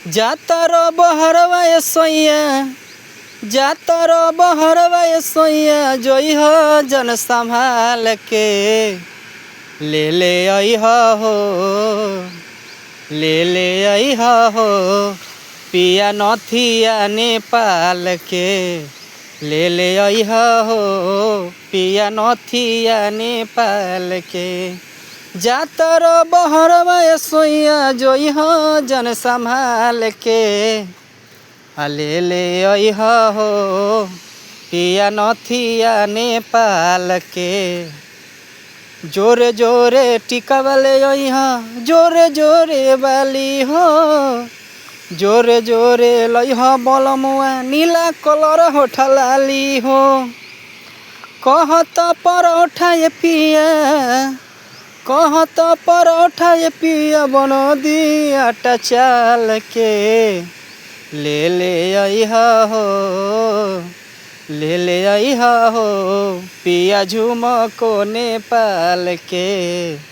जातर बहरवा सोइया जातर बहरवा सोइया जोई हो जन संभाल के ले आई हो ले आई हो पिया नथिया नेपाल के ले आई हो पिया नथिया नेपाल के जातर बहरवा सोइया जोई हो जन संभाल के ले आई हो पिया नथिया नेपाल के जोरे जोरे टिकावले जोरे जोरे बाली हो जोरे जोरे लई हो बलमुआ नीला कलर होठलाली हो कहत परोठा ये पिया कहत परोठा ये पिया बनो दियाटा चाल के ले आई हो ले आई हो पिया झुमको नेपाल के।